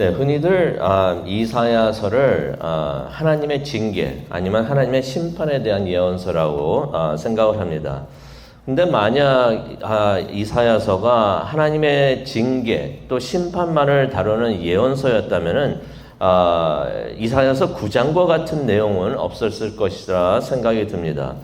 네, 흔히들 이사야서를 하나님의 징계 아니면 하나님의 심판에 대한 예언서라고 생각을 합니다. 근데 만약 이사야서가 하나님의 징계 또 심판만을 다루는 예언서였다면은 이사야서 9장과 같은 내용은 없었을 것이라 생각이 듭니다.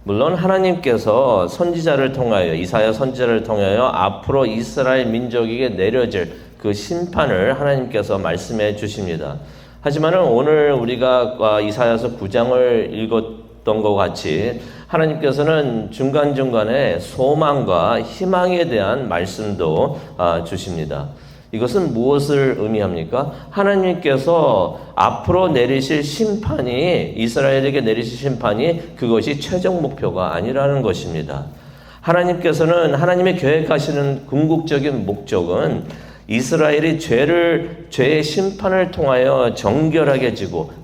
물론 하나님께서 선지자를 통하여 이사야 선지자를 통하여 앞으로 이스라엘 민족에게 내려질 그 심판을 하나님께서 말씀해 주십니다. 하지만 오늘 우리가 이사야서 9장을 읽었던 것 같이 하나님께서는 중간중간에 소망과 희망에 대한 말씀도 주십니다. 이것은 무엇을 의미합니까? 하나님께서 앞으로 내리실 심판이 이스라엘에게 내리실 심판이 그것이 최종 목표가 아니라는 것입니다. 하나님께서는 하나님의 계획하시는 궁극적인 목적은 이스라엘이 죄의 심판을 통하여 정결하게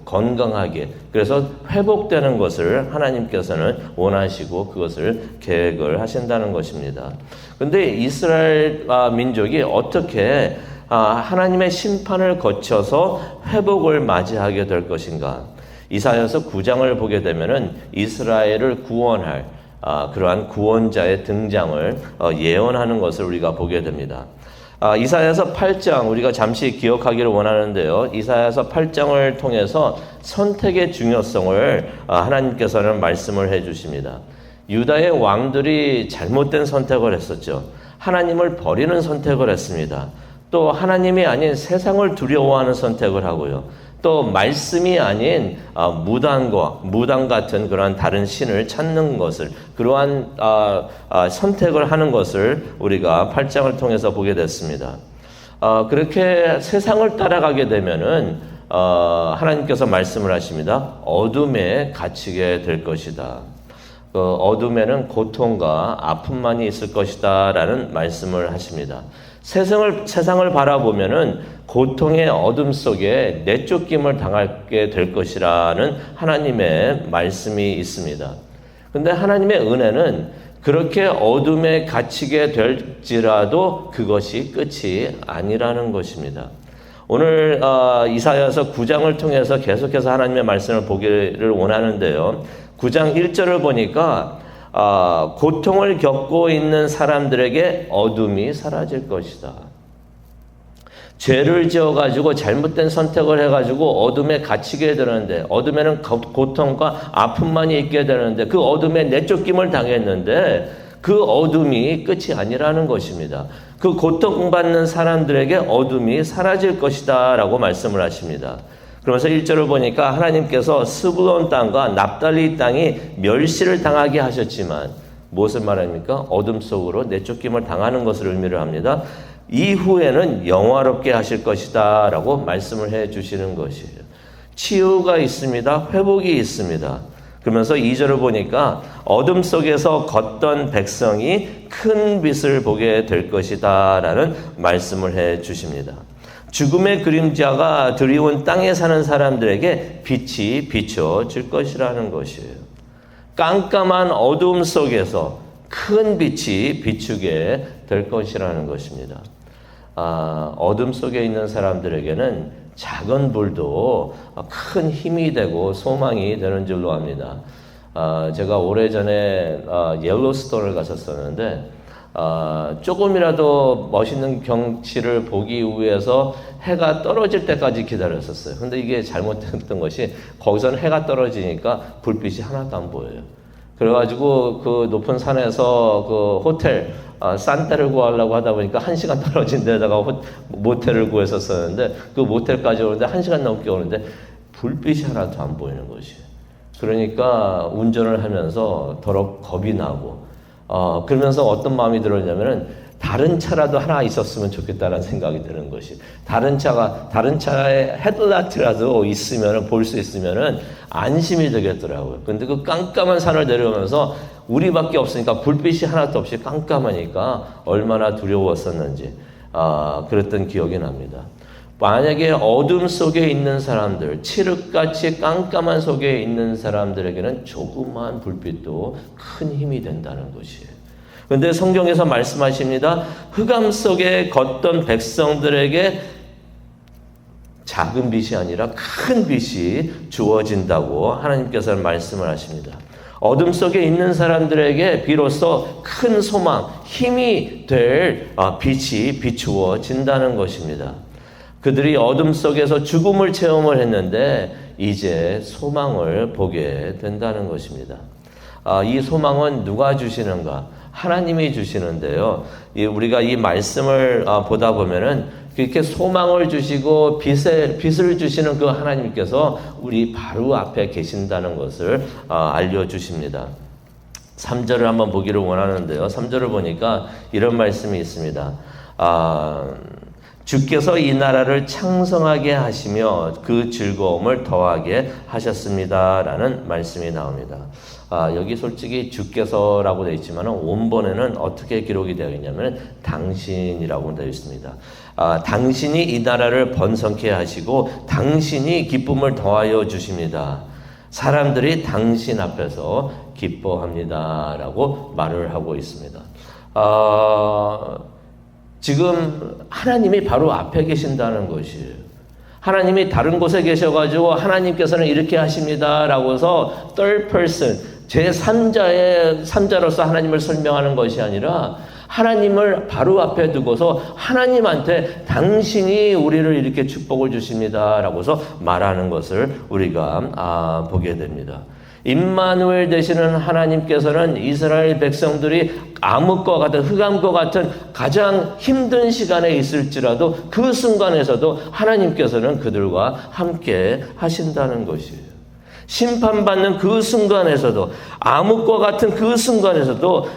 건강하게 그래서 회복되는 것을 하나님께서는 원하시고 그것을 계획을 하신다는 것입니다. 그런데 이스라엘 민족이 어떻게 하나님의 심판을 거쳐서 회복을 맞이하게 될 것인가? 이사야서 9장을 보게 되면은 이스라엘을 구원할 그러한 구원자의 등장을 예언하는 것을 우리가 보게 됩니다. 이사야서 8장 우리가 잠시 기억하기를 원하는데요. 이사야서 8장을 통해서 선택의 중요성을 하나님께서는 말씀을 해 주십니다. 유다의 왕들이 잘못된 선택을 했었죠. 하나님을 버리는 선택을 했습니다. 또 하나님이 아닌 세상을 두려워하는 선택을 하고요. 또 말씀이 아닌 무당 같은 그러한 다른 신을 찾는 것을 그러한 선택을 하는 것을 우리가 8장을 통해서 보게 됐습니다. 그렇게 세상을 따라가게 되면은 하나님께서 말씀을 하십니다. 어둠에 갇히게 될 것이다. 어둠에는 고통과 아픔만이 있을 것이다 라는 말씀을 하십니다. 세상을 바라보면은 고통의 어둠 속에 내쫓김을 당하게 될 것이라는 하나님의 말씀이 있습니다. 그런데 하나님의 은혜는 그렇게 어둠에 갇히게 될지라도 그것이 끝이 아니라는 것입니다. 오늘 이사야서 9장을 통해서 계속해서 하나님의 말씀을 보기를 원하는데요. 9장 1절을 보니까 고통을 겪고 있는 사람들에게 어둠이 사라질 것이다. 죄를 지어가지고 잘못된 선택을 해가지고 어둠에 갇히게 되는데 어둠에는 고통과 아픔만이 있게 되는데 그 어둠에 내쫓김을 당했는데 그 어둠이 끝이 아니라는 것입니다. 그 고통받는 사람들에게 어둠이 사라질 것이다 라고 말씀을 하십니다. 그러면서 1절을 보니까 하나님께서 스불론 땅과 납달리 땅이 멸시를 당하게 하셨지만 무엇을 말합니까? 어둠 속으로 내쫓김을 당하는 것을 의미를 합니다. 이후에는 영화롭게 하실 것이다 라고 말씀을 해 주시는 것이에요. 치유가 있습니다. 회복이 있습니다. 그러면서 2절을 보니까 어둠 속에서 걷던 백성이 큰 빛을 보게 될 것이다 라는 말씀을 해 주십니다. 죽음의 그림자가 드리운 땅에 사는 사람들에게 빛이 비춰질 것이라는 것이에요. 깜깜한 어둠 속에서 큰 빛이 비추게 될 것이라는 것입니다. 어둠 속에 있는 사람들에게는 작은 불도 큰 힘이 되고 소망이 되는 줄로 압니다. 제가 오래전에 옐로스톤을 갔었었는데 조금이라도 멋있는 경치를 보기 위해서 해가 떨어질 때까지 기다렸었어요. 근데 이게 잘못됐던 것이 거기서는 해가 떨어지니까 불빛이 하나도 안 보여요. 그래가지고 그 높은 산에서 그 호텔 산떼를 구하려고 하다 보니까 1시간 떨어진 데다가 모텔을 구했었었는데 그 모텔까지 오는데 1시간 넘게 오는데 불빛이 하나도 안 보이는 것이에요. 그러니까 운전을 하면서 더럽 겁이 나고 그러면서 어떤 마음이 들었냐면은 다른 차라도 하나 있었으면 좋겠다는 생각이 드는 것이 다른 차에 헤드라이트라도 있으면은 볼 수 있으면은 안심이 되겠더라고요. 근데 그 깜깜한 산을 내려오면서 우리밖에 없으니까 불빛이 하나도 없이 깜깜하니까 얼마나 두려웠었는지 그랬던 기억이 납니다. 만약에 어둠 속에 있는 사람들, 칠흑같이 깜깜한 속에 있는 사람들에게는 조그마한 불빛도 큰 힘이 된다는 것이에요. 그런데 성경에서 말씀하십니다. 흑암 속에 걷던 백성들에게 작은 빛이 아니라 큰 빛이 주어진다고 하나님께서는 말씀을 하십니다. 어둠 속에 있는 사람들에게 비로소 큰 소망, 힘이 될 빛이 비추어진다는 것입니다. 그들이 어둠 속에서 죽음을 체험을 했는데 이제 소망을 보게 된다는 것입니다. 이 소망은 누가 주시는가? 하나님이 주시는데요. 우리가 이 말씀을 보다 보면은 그렇게 소망을 주시고 빛을 주시는 그 하나님께서 우리 바로 앞에 계신다는 것을 알려주십니다. 3절을 한번 보기를 원하는데요. 3절을 보니까 이런 말씀이 있습니다. 주께서 이 나라를 창성하게 하시며 그 즐거움을 더하게 하셨습니다. 라는 말씀이 나옵니다. 여기 솔직히 주께서라고 되어 있지만 원본에는 어떻게 기록이 되어 있냐면 당신이라고 되어 있습니다. 당신이 이 나라를 번성케 하시고 당신이 기쁨을 더하여 주십니다. 사람들이 당신 앞에서 기뻐합니다. 라고 말을 하고 있습니다. 지금 하나님이 바로 앞에 계신다는 것이에요. 하나님이 다른 곳에 계셔가지고 하나님께서는 이렇게 하십니다. 라고 해서 third person, 제3자로서 하나님을 설명하는 것이 아니라 하나님을 바로 앞에 두고서 하나님한테 당신이 우리를 이렇게 축복을 주십니다. 라고 해서 말하는 것을 우리가 보게 됩니다. 임마누엘 되시는 하나님께서는 이스라엘 백성들이 암흑과 같은 흑암과 같은 가장 힘든 시간에 있을지라도 그 순간에서도 하나님께서는 그들과 함께 하신다는 것이에요. 심판받는 그 순간에서도 암흑과 같은 그 순간에서도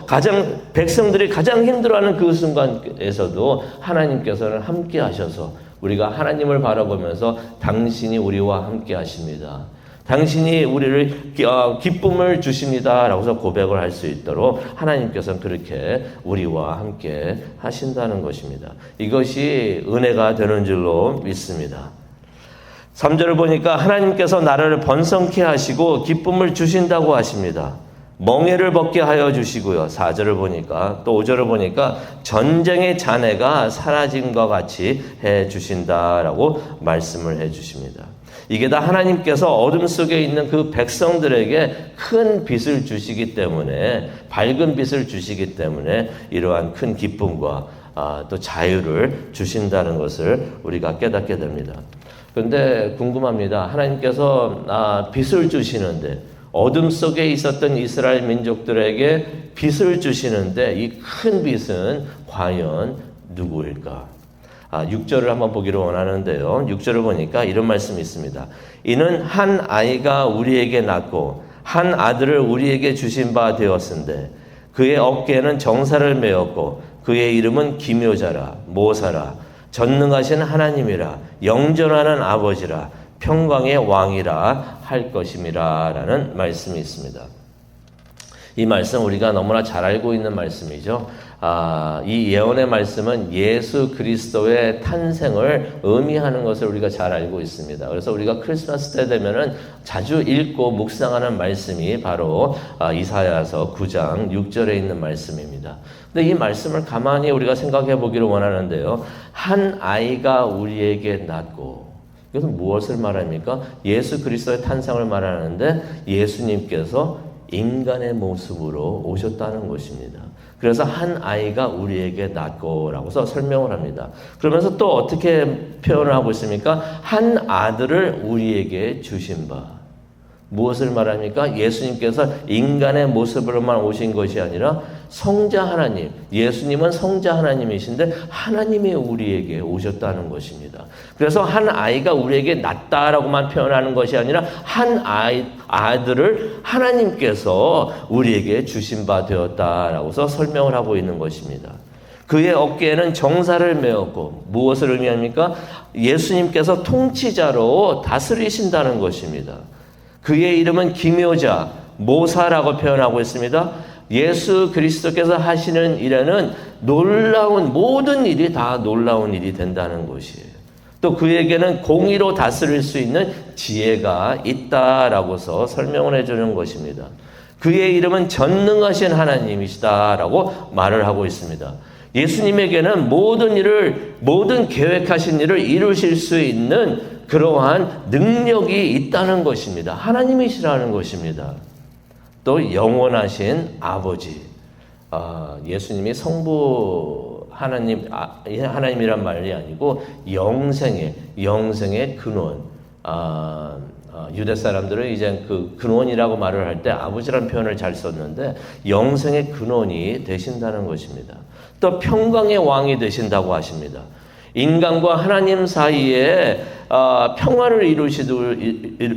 백성들이 가장 힘들어하는 그 순간에서도 하나님께서는 함께 하셔서 우리가 하나님을 바라보면서 당신이 우리와 함께 하십니다. 당신이 우리를 기쁨을 주십니다. 라고서 고백을 할 수 있도록 하나님께서는 그렇게 우리와 함께 하신다는 것입니다. 이것이 은혜가 되는 줄로 믿습니다. 3절을 보니까 하나님께서 나라를 번성케 하시고 기쁨을 주신다고 하십니다. 멍에를 벗게 하여 주시고요. 4절을 보니까 또 5절을 보니까 전쟁의 잔해가 사라짐과 같이 해 주신다라고 말씀을 해 주십니다. 이게 다 하나님께서 어둠 속에 있는 그 백성들에게 큰 빛을 주시기 때문에 밝은 빛을 주시기 때문에 이러한 큰 기쁨과 또 자유를 주신다는 것을 우리가 깨닫게 됩니다. 그런데 궁금합니다. 하나님께서 빛을 주시는데 어둠 속에 있었던 이스라엘 민족들에게 빛을 주시는데 이 큰 빛은 과연 누구일까? 6절을 한번 보기를 원하는데요. 6절을 보니까 이런 말씀이 있습니다. 이는 한 아이가 우리에게 낳고 한 아들을 우리에게 주신 바 되었은데 그의 어깨에는 정사를 메었고 그의 이름은 기묘자라 모사라 전능하신 하나님이라 영전하는 아버지라 평강의 왕이라 할 것임이라 라는 말씀이 있습니다. 이 말씀 우리가 너무나 잘 알고 있는 말씀이죠. 이 예언의 말씀은 예수 그리스도의 탄생을 의미하는 것을 우리가 잘 알고 있습니다. 그래서 우리가 크리스마스 때 되면은 자주 읽고 묵상하는 말씀이 바로 이사야서 9장 6절에 있는 말씀입니다. 근데 이 말씀을 가만히 우리가 생각해 보기를 원하는데요. 한 아이가 우리에게 낳고 이것은 무엇을 말합니까? 예수 그리스도의 탄생을 말하는데 예수님께서 인간의 모습으로 오셨다는 것입니다. 그래서 한 아이가 우리에게 낳고라고서 설명을 합니다. 그러면서 또 어떻게 표현을 하고 있습니까? 한 아들을 우리에게 주신 바. 무엇을 말합니까? 예수님께서 인간의 모습으로만 오신 것이 아니라 성자 하나님, 예수님은 성자 하나님이신데 하나님이 우리에게 오셨다는 것입니다. 그래서 한 아이가 우리에게 낳다라고만 표현하는 것이 아니라 한 아들을 하나님께서 우리에게 주신 바 되었다라고서 설명을 하고 있는 것입니다. 그의 어깨에는 정사를 메었고 무엇을 의미합니까? 예수님께서 통치자로 다스리신다는 것입니다. 그의 이름은 기묘자, 모사라고 표현하고 있습니다. 예수 그리스도께서 하시는 일에는 놀라운 모든 일이 다 놀라운 일이 된다는 것이에요. 또 그에게는 공의로 다스릴 수 있는 지혜가 있다라고서 설명을 해주는 것입니다. 그의 이름은 전능하신 하나님이시다라고 말을 하고 있습니다. 예수님에게는 모든 계획하신 일을 이루실 수 있는 그러한 능력이 있다는 것입니다. 하나님이시라는 것입니다. 또 영원하신 아버지. 예수님이 성부 하나님이란 말이 아니고 영생의 근원. 유대 사람들은 이제 그 근원이라고 말을 할 때 아버지라는 표현을 잘 썼는데 영생의 근원이 되신다는 것입니다. 또 평강의 왕이 되신다고 하십니다. 인간과 하나님 사이에 평화를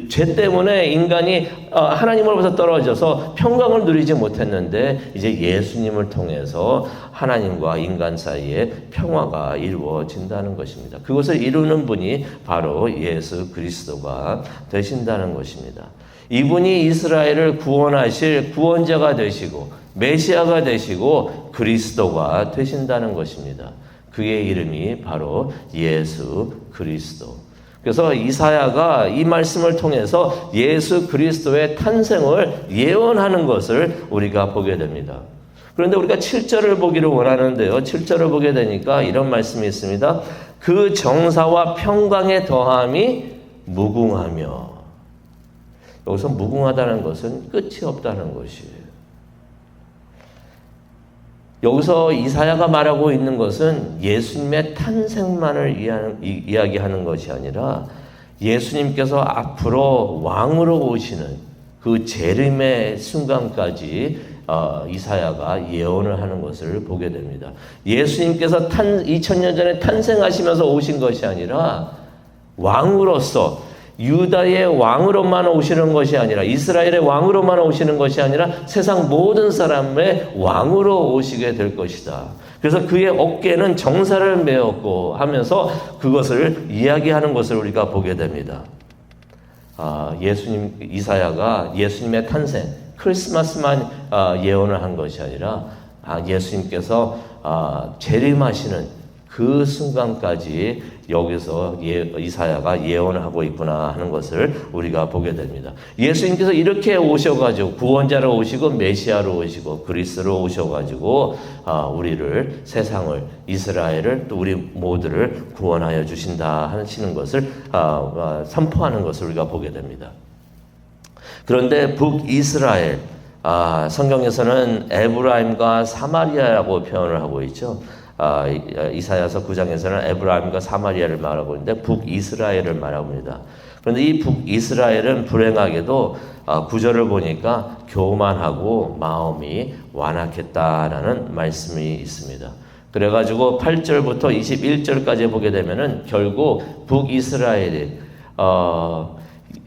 죄 때문에 인간이 하나님으로부터 떨어져서 평강을 누리지 못했는데 이제 예수님을 통해서 하나님과 인간 사이에 평화가 이루어진다는 것입니다. 그것을 이루는 분이 바로 예수 그리스도가 되신다는 것입니다. 이분이 이스라엘을 구원하실 구원자가 되시고 메시아가 되시고 그리스도가 되신다는 것입니다. 그의 이름이 바로 예수 그리스도. 그래서 이사야가 이 말씀을 통해서 예수 그리스도의 탄생을 예언하는 것을 우리가 보게 됩니다. 그런데 우리가 7절을 보기를 원하는데요. 7절을 보게 되니까 이런 말씀이 있습니다. 그 정사와 평강의 더함이 무궁하며. 여기서 무궁하다는 것은 끝이 없다는 것이에요. 여기서 이사야가 말하고 있는 것은 예수님의 탄생만을 이야기하는 것이 아니라 예수님께서 앞으로 왕으로 오시는 그 재림의 순간까지 이사야가 예언을 하는 것을 보게 됩니다. 예수님께서 2000년 전에 탄생하시면서 오신 것이 아니라 왕으로서 유다의 왕으로만 오시는 것이 아니라 이스라엘의 왕으로만 오시는 것이 아니라 세상 모든 사람의 왕으로 오시게 될 것이다. 그래서 그의 어깨에는 정사를 메었고 하면서 그것을 이야기하는 것을 우리가 보게 됩니다. 이사야가 예수님의 탄생, 크리스마스만 예언을 한 것이 아니라 예수님께서 재림하시는 그 순간까지 여기서 이사야가 예언을 하고 있구나 하는 것을 우리가 보게 됩니다. 예수님께서 이렇게 오셔가지고 구원자로 오시고 메시아로 오시고 그리스도로 오셔가지고 우리를 세상을 이스라엘을 또 우리 모두를 구원하여 주신다 하시는 것을 선포하는 것을 우리가 보게 됩니다. 그런데 북이스라엘 성경에서는 에브라임과 사마리아라고 표현을 하고 있죠. 이사야서 9장에서는 에브라임과 사마리아를 말하고 있는데 북이스라엘을 말하고 있습니다. 그런데 이 북이스라엘은 불행하게도 9절을 보니까 교만하고 마음이 완악했다라는 말씀이 있습니다. 그래가지고 8절부터 21절까지 보게 되면은 결국 북이스라엘이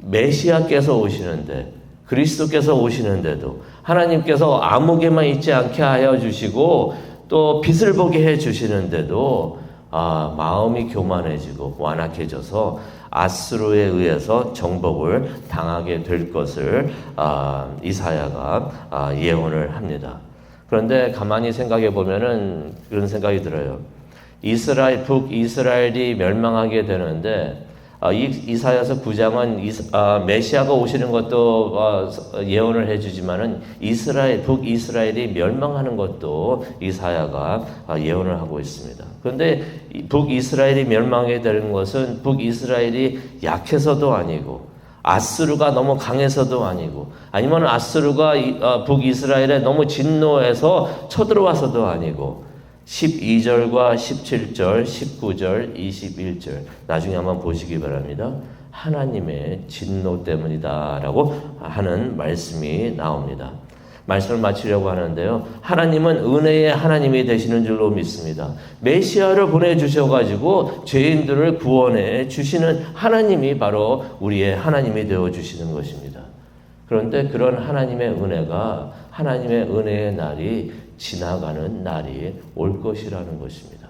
메시아께서 오시는데 그리스도께서 오시는데도 하나님께서 아무개만 있지 않게 하여 주시고 또 빛을 보게 해 주시는데도 마음이 교만해지고 완악해져서 아수르에 의해서 정복을 당하게 될 것을 이사야가 예언을 합니다. 그런데 가만히 생각해 보면은 그런 생각이 들어요. 북이스라엘이 멸망하게 되는데 이사야서 9장은 메시아가 오시는 것도 예언을 해주지만은 북이스라엘이 멸망하는 것도 이사야가 예언을 하고 있습니다. 그런데 북이스라엘이 멸망하게 되는 것은 북이스라엘이 약해서도 아니고 아수르가 너무 강해서도 아니고 아니면 아수르가 북이스라엘에 너무 진노해서 쳐들어와서도 아니고 12절과 17절, 19절, 21절 나중에 한번 보시기 바랍니다. 하나님의 진노 때문이다라고 하는 말씀이 나옵니다. 말씀을 마치려고 하는데요. 하나님은 은혜의 하나님이 되시는 줄로 믿습니다. 메시아를 보내주셔가지고 죄인들을 구원해 주시는 하나님이 바로 우리의 하나님이 되어주시는 것입니다. 그런데 그런 하나님의 은혜가 하나님의 은혜의 날이 지나가는 날이 올 것이라는 것입니다.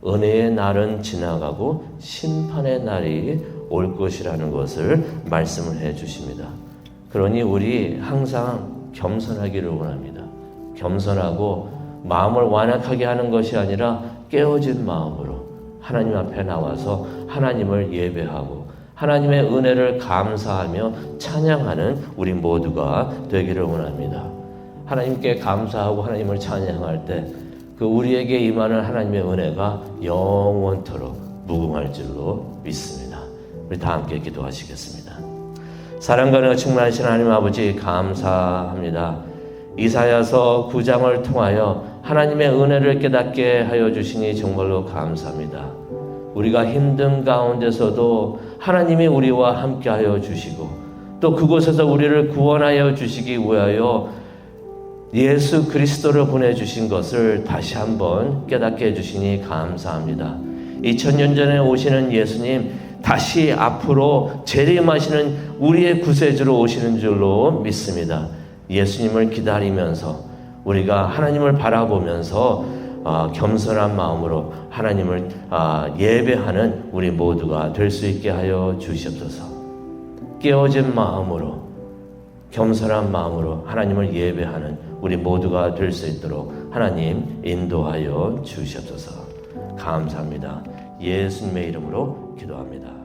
은혜의 날은 지나가고 심판의 날이 올 것이라는 것을 말씀을 해 주십니다. 그러니 우리 항상 겸손하기를 원합니다. 겸손하고 마음을 완악하게 하는 것이 아니라 깨어진 마음으로 하나님 앞에 나와서 하나님을 예배하고 하나님의 은혜를 감사하며 찬양하는 우리 모두가 되기를 원합니다. 하나님께 감사하고 하나님을 찬양할 때 그 우리에게 임하는 하나님의 은혜가 영원토록 무궁할 줄로 믿습니다. 우리 다 함께 기도하시겠습니다. 사랑과 은혜가 충만하신 하나님 아버지 감사합니다. 이사야서 9장을 통하여 하나님의 은혜를 깨닫게 하여 주시니 정말로 감사합니다. 우리가 힘든 가운데서도 하나님이 우리와 함께 하여 주시고 또 그곳에서 우리를 구원하여 주시기 위하여 예수 그리스도를 보내주신 것을 다시 한번 깨닫게 해주시니 감사합니다. 2000년 전에 오시는 예수님 다시 앞으로 재림하시는 우리의 구세주로 오시는 줄로 믿습니다. 예수님을 기다리면서 우리가 하나님을 바라보면서 겸손한 마음으로 하나님을 예배하는 우리 모두가 될 수 있게 하여 주시옵소서. 깨어진 마음으로 겸손한 마음으로 하나님을 예배하는 우리 모두가 될 수 있도록 하나님 인도하여 주시옵소서. 감사합니다. 예수님의 이름으로 기도합니다.